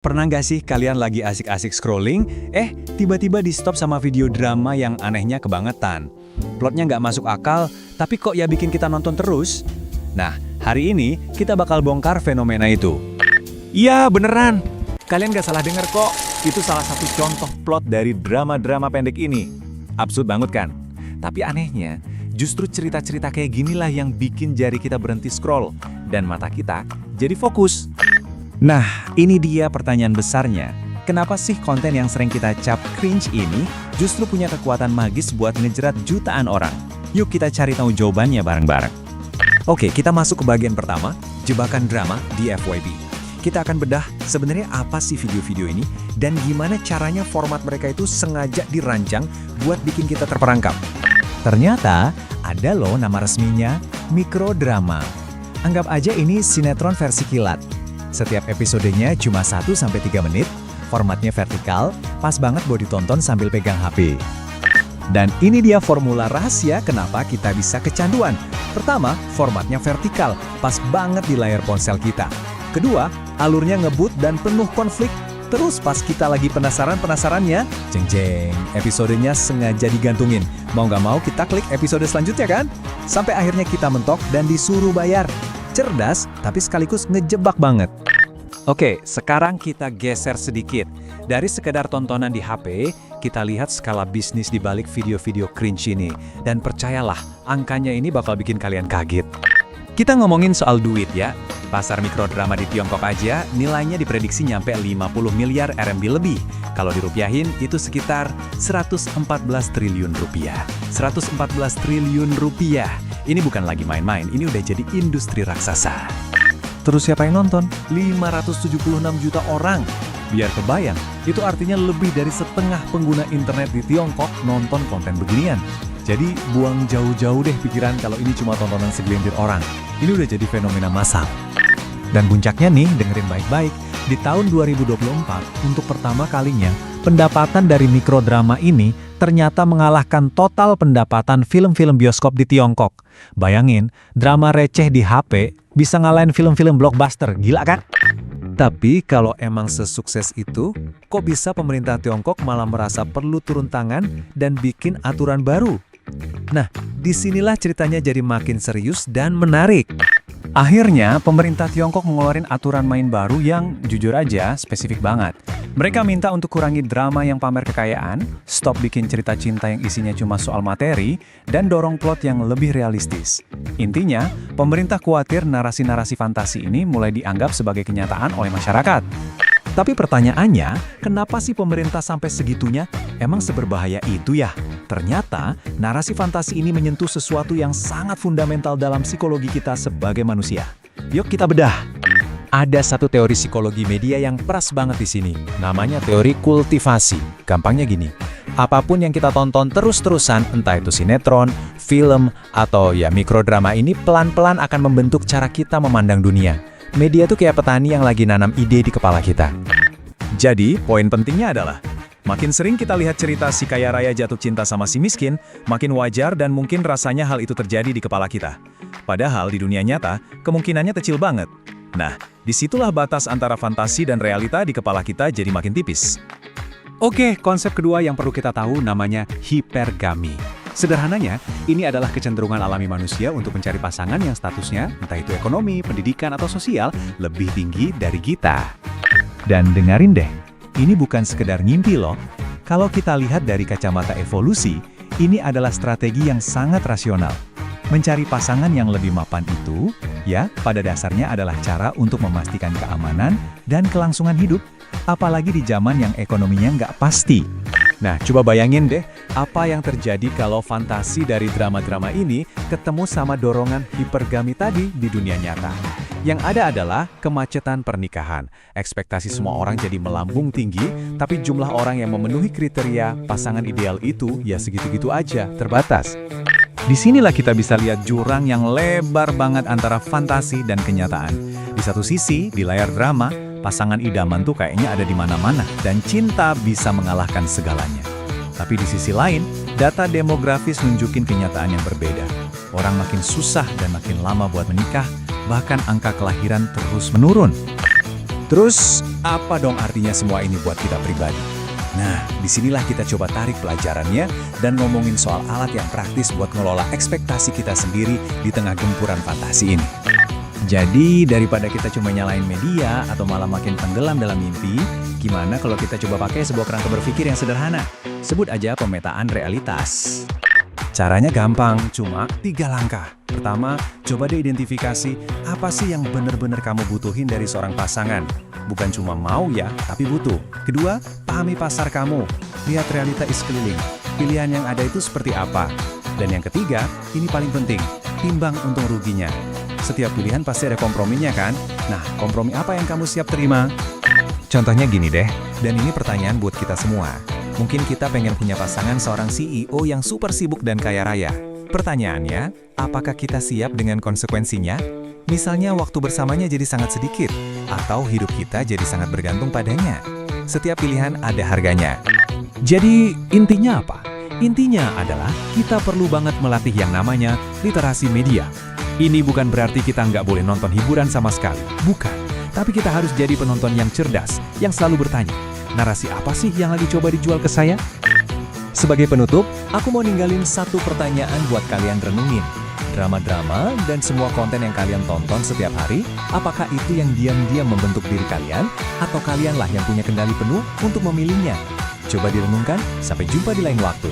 Pernah nggak sih kalian lagi asik-asik scrolling, tiba-tiba di-stop sama video drama yang anehnya kebangetan. Plotnya nggak masuk akal, tapi kok ya bikin kita nonton terus? Nah, hari ini kita bakal bongkar fenomena itu. Iya, beneran. Kalian gak salah denger kok. Itu salah satu contoh plot dari drama-drama pendek ini. Absurd banget kan? Tapi anehnya, justru cerita-cerita kayak ginilah yang bikin jari kita berhenti scroll dan mata kita jadi fokus. Nah, ini dia pertanyaan besarnya. Kenapa sih konten yang sering kita cap cringe ini justru punya kekuatan magis buat ngejerat jutaan orang? Yuk kita cari tahu jawabannya bareng-bareng. Oke, kita masuk ke bagian pertama, jebakan drama di FYP. Kita akan bedah sebenarnya apa sih video-video ini dan gimana caranya format mereka itu sengaja dirancang buat bikin kita terperangkap. Ternyata ada loh nama resminya, mikrodrama. Anggap aja ini sinetron versi kilat. Setiap episodenya cuma 1-3 menit, formatnya vertikal, pas banget buat ditonton sambil pegang HP. Dan ini dia formula rahasia kenapa kita bisa kecanduan. Pertama, formatnya vertikal, pas banget di layar ponsel kita. Kedua, alurnya ngebut dan penuh konflik. Terus pas kita lagi penasaran-penasarannya, jeng-jeng, episodenya sengaja digantungin. Mau nggak mau kita klik episode selanjutnya kan? Sampai akhirnya kita mentok dan disuruh bayar. Cerdas, tapi sekaligus ngejebak banget. Oke, sekarang kita geser sedikit. Dari sekedar tontonan di HP, kita lihat skala bisnis di balik video-video cringe ini. Dan percayalah, angkanya ini bakal bikin kalian kaget. Kita ngomongin soal duit ya. Pasar mikrodrama di Tiongkok aja nilainya diprediksi nyampe 50 miliar RMB lebih. Kalau dirupiahin itu sekitar 114 triliun rupiah. 114 triliun rupiah. Ini bukan lagi main-main, ini udah jadi industri raksasa. Terus siapa yang nonton? 576 juta orang. Biar kebayang, itu artinya lebih dari setengah pengguna internet di Tiongkok nonton konten beginian. Jadi buang jauh-jauh deh pikiran kalau ini cuma tontonan segelintir orang. Ini udah jadi fenomena massal. Dan puncaknya nih, dengerin baik-baik, di tahun 2024, untuk pertama kalinya, pendapatan dari mikrodrama ini ternyata mengalahkan total pendapatan film-film bioskop di Tiongkok. Bayangin, drama receh di HP bisa ngalahin film-film blockbuster, gila kan? Tapi kalau emang sesukses itu, kok bisa pemerintah Tiongkok malah merasa perlu turun tangan dan bikin aturan baru? Nah, disinilah ceritanya jadi makin serius dan menarik. Akhirnya, pemerintah Tiongkok mengeluarkan aturan main baru yang, jujur aja, spesifik banget. Mereka minta untuk kurangi drama yang pamer kekayaan, stop bikin cerita cinta yang isinya cuma soal materi, dan dorong plot yang lebih realistis. Intinya, pemerintah khawatir narasi-narasi fantasi ini mulai dianggap sebagai kenyataan oleh masyarakat. Tapi pertanyaannya, kenapa sih pemerintah sampai segitunya? Emang seberbahaya itu ya? Ternyata, narasi fantasi ini menyentuh sesuatu yang sangat fundamental dalam psikologi kita sebagai manusia. Yuk kita bedah. Ada satu teori psikologi media yang peras banget di sini. Namanya teori kultivasi. Gampangnya gini, apapun yang kita tonton terus-terusan, entah itu sinetron, film, atau ya mikrodrama ini pelan-pelan akan membentuk cara kita memandang dunia. Media tuh kayak petani yang lagi nanam ide di kepala kita. Jadi, poin pentingnya adalah, makin sering kita lihat cerita si kaya raya jatuh cinta sama si miskin, makin wajar dan mungkin rasanya hal itu terjadi di kepala kita. Padahal di dunia nyata, kemungkinannya kecil banget. Nah, disitulah batas antara fantasi dan realita di kepala kita jadi makin tipis. Oke, konsep kedua yang perlu kita tahu namanya hipergami. Sederhananya, ini adalah kecenderungan alami manusia untuk mencari pasangan yang statusnya, entah itu ekonomi, pendidikan, atau sosial, lebih tinggi dari kita. Dan dengerin deh, ini bukan sekedar ngimpi loh. Kalau kita lihat dari kacamata evolusi, ini adalah strategi yang sangat rasional. Mencari pasangan yang lebih mapan itu, ya, pada dasarnya adalah cara untuk memastikan keamanan dan kelangsungan hidup, apalagi di zaman yang ekonominya nggak pasti. Nah, coba bayangin deh, apa yang terjadi kalau fantasi dari drama-drama ini ketemu sama dorongan hipergami tadi di dunia nyata. Yang ada adalah kemacetan pernikahan. Ekspektasi semua orang jadi melambung tinggi, tapi jumlah orang yang memenuhi kriteria pasangan ideal itu ya segitu-gitu aja, terbatas. Disinilah kita bisa lihat jurang yang lebar banget antara fantasi dan kenyataan. Di satu sisi, di layar drama, pasangan idaman tuh kayaknya ada di mana-mana dan cinta bisa mengalahkan segalanya. Tapi di sisi lain, data demografis nunjukin kenyataan yang berbeda. Orang makin susah dan makin lama buat menikah, bahkan angka kelahiran terus menurun. Terus, apa dong artinya semua ini buat kita pribadi? Nah, disinilah kita coba tarik pelajarannya dan ngomongin soal alat yang praktis buat ngelola ekspektasi kita sendiri di tengah gempuran fantasi ini. Jadi, daripada kita cuma nyalain media atau malah makin tenggelam dalam mimpi, gimana kalau kita coba pakai sebuah kerangka berpikir yang sederhana? Sebut aja pemetaan realitas. Caranya gampang, cuma 3 langkah. Pertama, coba deh identifikasi apa sih yang benar-benar kamu butuhin dari seorang pasangan. Bukan cuma mau ya, tapi butuh. Kedua, pahami pasar kamu. Lihat realita di sekeliling. Pilihan yang ada itu seperti apa. Dan yang ketiga, ini paling penting, timbang untung ruginya. Setiap pilihan pasti ada komprominya kan? Nah, kompromi apa yang kamu siap terima? Contohnya gini deh, dan ini pertanyaan buat kita semua. Mungkin kita pengen punya pasangan seorang CEO yang super sibuk dan kaya raya. Pertanyaannya, apakah kita siap dengan konsekuensinya? Misalnya waktu bersamanya jadi sangat sedikit, atau hidup kita jadi sangat bergantung padanya. Setiap pilihan ada harganya. Jadi, intinya apa? Intinya adalah kita perlu banget melatih yang namanya literasi media. Ini bukan berarti kita nggak boleh nonton hiburan sama sekali. Bukan. Tapi kita harus jadi penonton yang cerdas, yang selalu bertanya, narasi apa sih yang lagi coba dijual ke saya? Sebagai penutup, aku mau ninggalin satu pertanyaan buat kalian renungin. Drama-drama dan semua konten yang kalian tonton setiap hari, apakah itu yang diam-diam membentuk diri kalian? Atau kalianlah yang punya kendali penuh untuk memilihnya? Coba direnungkan, sampai jumpa di lain waktu.